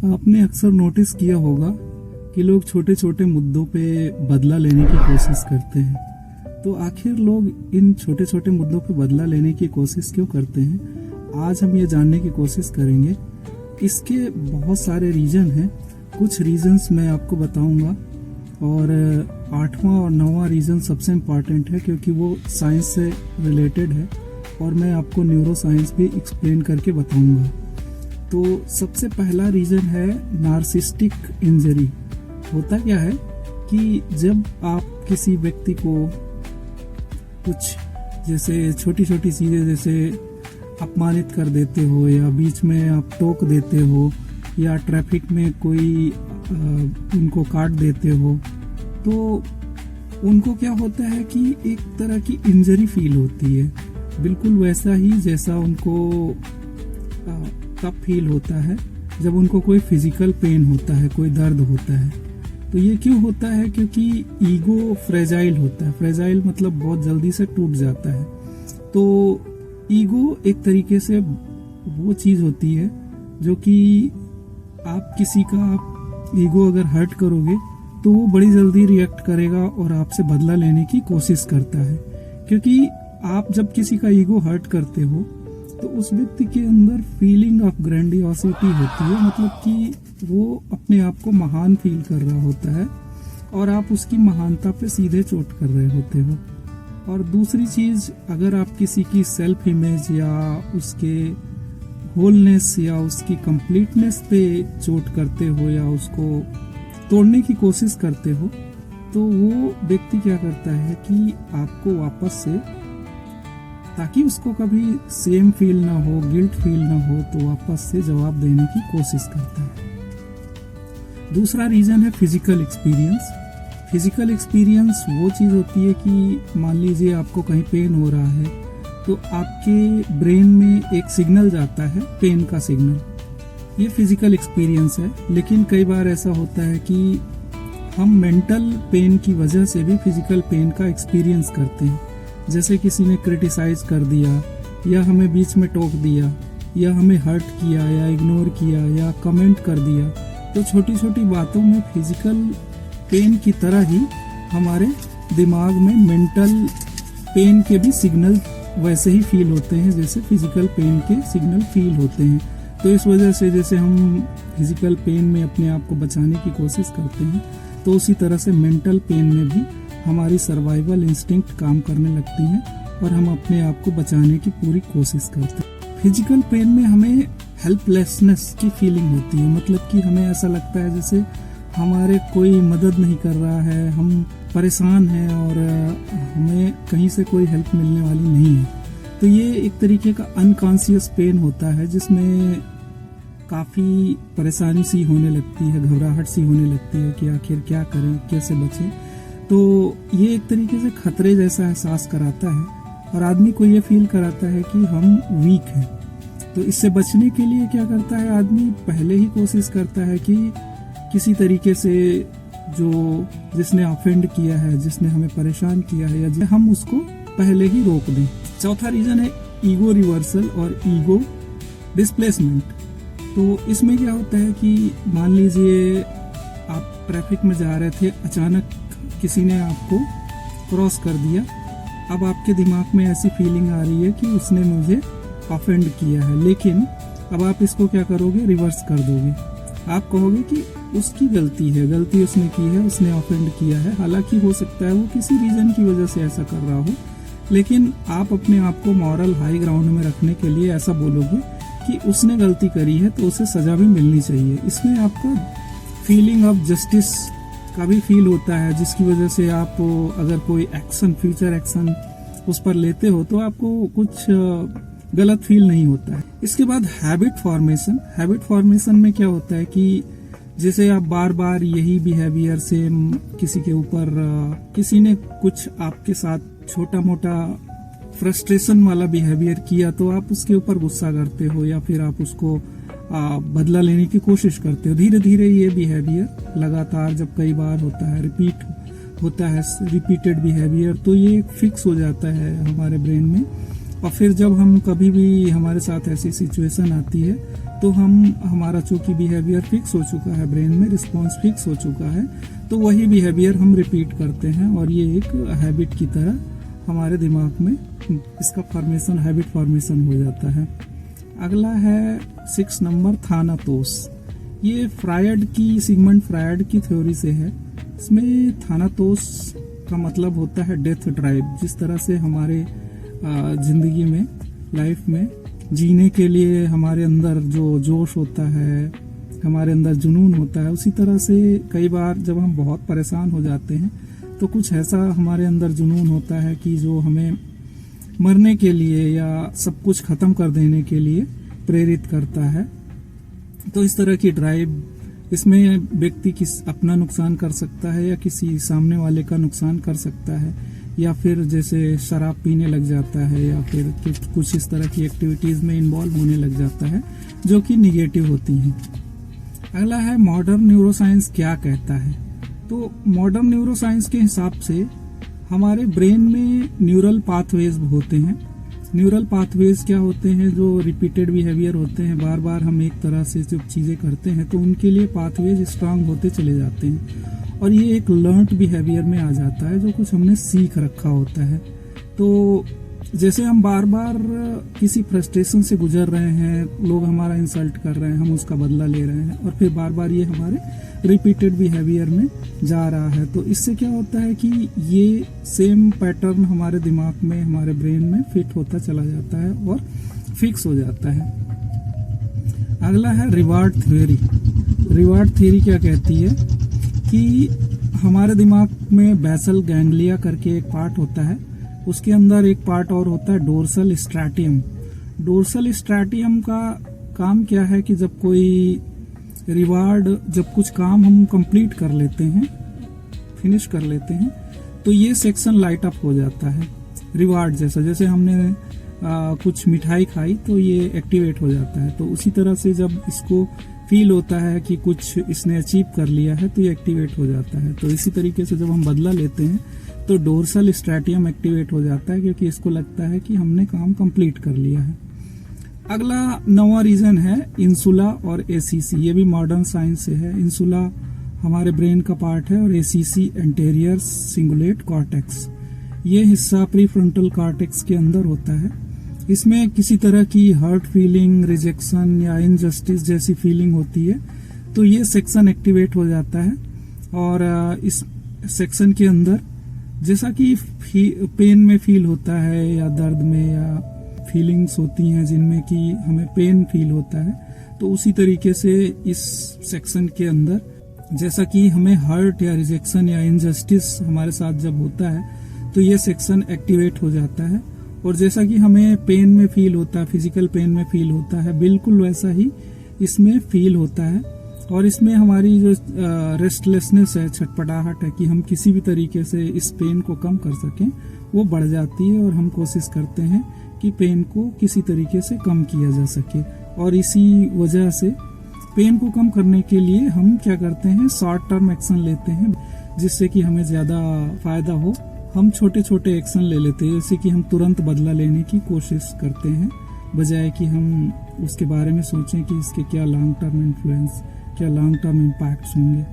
आपने अक्सर नोटिस किया होगा कि लोग छोटे छोटे मुद्दों पे बदला लेने की कोशिश करते हैं। तो आखिर लोग इन छोटे छोटे मुद्दों पे बदला लेने की कोशिश क्यों करते हैं, आज हम ये जानने की कोशिश करेंगे। इसके बहुत सारे रीज़न हैं, कुछ रीजंस मैं आपको बताऊंगा और 8वां और 9वां रीज़न सबसे इम्पॉर्टेंट है क्योंकि वो साइंस से रिलेटेड है और मैं आपको न्यूरो साइंस भी एक्सप्लेन करके बताऊंगा। तो सबसे पहला रीज़न है नार्सिस्टिक इंजरी। होता क्या है कि जब आप किसी व्यक्ति को कुछ जैसे छोटी छोटी चीज़ें जैसे अपमानित कर देते हो या बीच में आप टोक देते हो या ट्रैफिक में कोई उनको काट देते हो, तो उनको क्या होता है कि एक तरह की इंजरी फील होती है, बिल्कुल वैसा ही जैसा उनको तब फील होता है जब उनको कोई फिजिकल पेन होता है, कोई दर्द होता है। तो ये क्यों होता है? क्योंकि ईगो फ्रेजाइल होता है। फ्रेजाइल मतलब बहुत जल्दी से टूट जाता है। तो ईगो एक तरीके से वो चीज़ होती है जो कि आप किसी का ईगो अगर हर्ट करोगे तो वो बड़ी जल्दी रिएक्ट करेगा और आपसे बदला लेने की कोशिश करता है। क्योंकि आप जब किसी का ईगो हर्ट करते हो तो उस व्यक्ति के अंदर फीलिंग ऑफ ग्रैंडियोसिटी होती है, मतलब कि वो अपने आप को महान फील कर रहा होता है और आप उसकी महानता पे सीधे चोट कर रहे होते हो। और दूसरी चीज़, अगर आप किसी की सेल्फ इमेज या उसके होलनेस या उसकी कंप्लीटनेस पे चोट करते हो या उसको तोड़ने की कोशिश करते हो, तो वो व्यक्ति क्या करता है कि आपको वापस से, ताकि उसको कभी सेम फील ना हो, गिल्ट फील ना हो, तो वापस से जवाब देने की कोशिश करता है। दूसरा रीज़न है फिजिकल एक्सपीरियंस। फिजिकल एक्सपीरियंस वो चीज़ होती है कि मान लीजिए आपको कहीं पेन हो रहा है तो आपके ब्रेन में एक सिग्नल जाता है, पेन का सिग्नल। ये फिजिकल एक्सपीरियंस है। लेकिन कई बार ऐसा होता है कि हम मेंटल पेन की वजह से भी फिजिकल पेन का एक्सपीरियंस करते हैं। जैसे किसी ने क्रिटिसाइज कर दिया या हमें बीच में टोक दिया या हमें हर्ट किया या इग्नोर किया या कमेंट कर दिया, तो छोटी छोटी बातों में फिजिकल पेन की तरह ही हमारे दिमाग में मेंटल पेन के भी सिग्नल वैसे ही फील होते हैं जैसे फिजिकल पेन के सिग्नल फील होते हैं। तो इस वजह से जैसे हम फिजिकल पेन में अपने आप को बचाने की कोशिश करते हैं, तो उसी तरह से मेंटल पेन में भी हमारी सर्वाइवल इंस्टिंक्ट काम करने लगती है और हम अपने आप को बचाने की पूरी कोशिश करते हैं। फिजिकल पेन में हमें हेल्पलेसनेस की फीलिंग होती है, मतलब कि हमें ऐसा लगता है जैसे हमारे कोई मदद नहीं कर रहा है, हम परेशान हैं और हमें कहीं से कोई हेल्प मिलने वाली नहीं है। तो ये एक तरीके का अनकॉन्शियस पेन होता है जिसमें काफ़ी परेशानी सी होने लगती है, घबराहट सी होने लगती है कि आखिर क्या करें, कैसे बचें। तो ये एक तरीके से खतरे जैसा एहसास कराता है और आदमी को ये फील कराता है कि हम वीक हैं। तो इससे बचने के लिए क्या करता है आदमी? पहले ही कोशिश करता है कि किसी तरीके से जिसने ऑफेंड किया है, जिसने हमें परेशान किया है, या हम उसको पहले ही रोक दें। चौथा रीज़न है ईगो रिवर्सल और ईगो डिस्प्लेसमेंट। तो इसमें क्या होता है कि मान लीजिए आप ट्रैफिक में जा रहे थे, अचानक किसी ने आपको क्रॉस कर दिया। अब आपके दिमाग में ऐसी फीलिंग आ रही है कि उसने मुझे ऑफेंड किया है, लेकिन अब आप इसको क्या करोगे? रिवर्स कर दोगे। आप कहोगे कि उसकी गलती है, गलती उसने की है, उसने ऑफेंड किया है। हालांकि हो सकता है वो किसी रीज़न की वजह से ऐसा कर रहा हो, लेकिन आप अपने आप को मॉरल हाई ग्राउंड में रखने के लिए ऐसा बोलोगे कि उसने गलती करी है तो उसे सज़ा भी मिलनी चाहिए। इसमें आपका फीलिंग ऑफ जस्टिस का भी फील होता है, जिसकी वजह से आप अगर कोई एक्शन, फ्यूचर एक्शन उस पर लेते हो तो आपको कुछ गलत फील नहीं होता है। इसके बाद हैबिट फॉर्मेशन। हैबिट फॉर्मेशन में क्या होता है कि जैसे आप बार बार यही बिहेवियर से किसी के ऊपर, किसी ने कुछ आपके साथ छोटा मोटा फ्रस्ट्रेशन वाला बिहेवियर किया तो आप उसके ऊपर गुस्सा करते हो या फिर आप उसको बदला लेने की कोशिश करते हो। धीरे धीरे ये बिहेवियर लगातार जब कई बार होता है, रिपीट होता है, रिपीटेड बिहेवियर, तो ये फिक्स हो जाता है हमारे ब्रेन में। और फिर जब हम कभी भी हमारे साथ ऐसी सिचुएशन आती है तो हमारा चूंकि बिहेवियर फिक्स हो चुका है, ब्रेन में रिस्पॉन्स फिक्स हो चुका है, तो वही बिहेवियर हम रिपीट करते हैं और ये एक हैबिट की तरह हमारे दिमाग में इसका फॉर्मेशन, हैबिट फॉर्मेशन हो जाता है। अगला है 6 नंबर, थानातोस। ये सिगमंड फ्रायड की थ्योरी से है। इसमें थानातोस का मतलब होता है डेथ ड्राइव। जिस तरह से हमारे जिंदगी में, लाइफ में जीने के लिए हमारे अंदर जो जोश होता है, हमारे अंदर जुनून होता है, उसी तरह से कई बार जब हम बहुत परेशान हो जाते हैं तो कुछ ऐसा हमारे अंदर जुनून होता है कि जो हमें मरने के लिए या सब कुछ खत्म कर देने के लिए प्रेरित करता है। तो इस तरह की ड्राइव, इसमें व्यक्ति अपना नुकसान कर सकता है या किसी सामने वाले का नुकसान कर सकता है, या फिर जैसे शराब पीने लग जाता है, या फिर कुछ इस तरह की एक्टिविटीज में इन्वॉल्व होने लग जाता है जो कि निगेटिव होती हैं। अगला है मॉडर्न न्यूरोसाइंस क्या कहता है। तो मॉडर्न न्यूरोसाइंस के हिसाब से हमारे ब्रेन में न्यूरल पाथवेज होते हैं। न्यूरल पाथवेज क्या होते हैं? जो रिपीटेड बिहेवियर होते हैं, बार बार हम एक तरह से जब चीजें करते हैं तो उनके लिए पाथवेज स्ट्रांग होते चले जाते हैं और ये एक लर्न्ड बिहेवियर में आ जाता है, जो कुछ हमने सीख रखा होता है। तो जैसे हम बार बार किसी फ्रस्ट्रेशन से गुजर रहे हैं, लोग हमारा इंसल्ट कर रहे हैं, हम उसका बदला ले रहे हैं और फिर बार बार ये हमारे रिपीटेड बिहेवियर में जा रहा है, तो इससे क्या होता है कि ये सेम पैटर्न हमारे दिमाग में, हमारे ब्रेन में फिट होता चला जाता है और फिक्स हो जाता है। अगला है रिवार्ड थ्योरी। रिवार्ड थ्योरी क्या कहती है कि हमारे दिमाग में बेसल गैंग्लिया करके एक पार्ट होता है, उसके अंदर एक पार्ट और होता है डोर्सल स्ट्रैटियम। डोर्सल स्ट्रैटियम का काम क्या है कि जब कोई रिवार्ड, जब कुछ काम हम कंप्लीट कर लेते हैं, फिनिश कर लेते हैं, तो ये सेक्शन लाइट अप हो जाता है रिवार्ड जैसा। जैसे हमने कुछ मिठाई खाई तो ये एक्टिवेट हो जाता है, तो उसी तरह से जब इसको फील होता है कि कुछ इसने अचीव कर लिया है तो ये एक्टिवेट हो जाता है। तो इसी तरीके से जब हम बदला लेते हैं तो डोर्सल स्ट्रैटियम एक्टिवेट हो जाता है, क्योंकि इसको लगता है कि हमने काम कंप्लीट कर लिया है। अगला 9वां रीजन है इंसुला और एसीसी। ये भी मॉडर्न साइंस से है। इंसुला हमारे ब्रेन का पार्ट है और एसीसी एंटेरियर सिंगुलेट कॉर्टेक्स। ये हिस्सा प्रीफ्रंटल कॉर्टेक्स के अंदर होता है। इसमें किसी तरह की हर्ट फीलिंग, रिजेक्शन या इनजस्टिस जैसी फीलिंग होती है तो ये सेक्शन एक्टिवेट हो जाता है और इस सेक्शन के अंदर जैसा कि पेन में फील होता है या दर्द में या फीलिंग्स होती हैं जिनमें कि हमें पेन फील होता है, तो उसी तरीके से इस सेक्शन के अंदर जैसा कि हमें हर्ट या रिजेक्शन या इनजस्टिस हमारे साथ जब होता है तो ये सेक्शन एक्टिवेट हो जाता है। और जैसा कि हमें पेन में फील होता है, फिजिकल पेन में फील होता है, बिल्कुल वैसा ही इसमें फील होता है। और इसमें हमारी जो रेस्टलेसनेस है, छटपटाहट है कि हम किसी भी तरीके से इस पेन को कम कर सकें, वो बढ़ जाती है और हम कोशिश करते हैं कि पेन को किसी तरीके से कम किया जा सके। और इसी वजह से पेन को कम करने के लिए हम क्या करते हैं, शॉर्ट टर्म एक्शन लेते हैं जिससे कि हमें ज़्यादा फायदा हो। हम छोटे छोटे एक्शन ले लेते हैं, जैसे कि हम तुरंत बदला लेने की कोशिश करते हैं, बजाय कि हम उसके बारे में सोचें कि इसके क्या लॉन्ग टर्म इन्फ्लुएंस, क्या लॉन्ग टर्म इम्पैक्ट्स होंगे।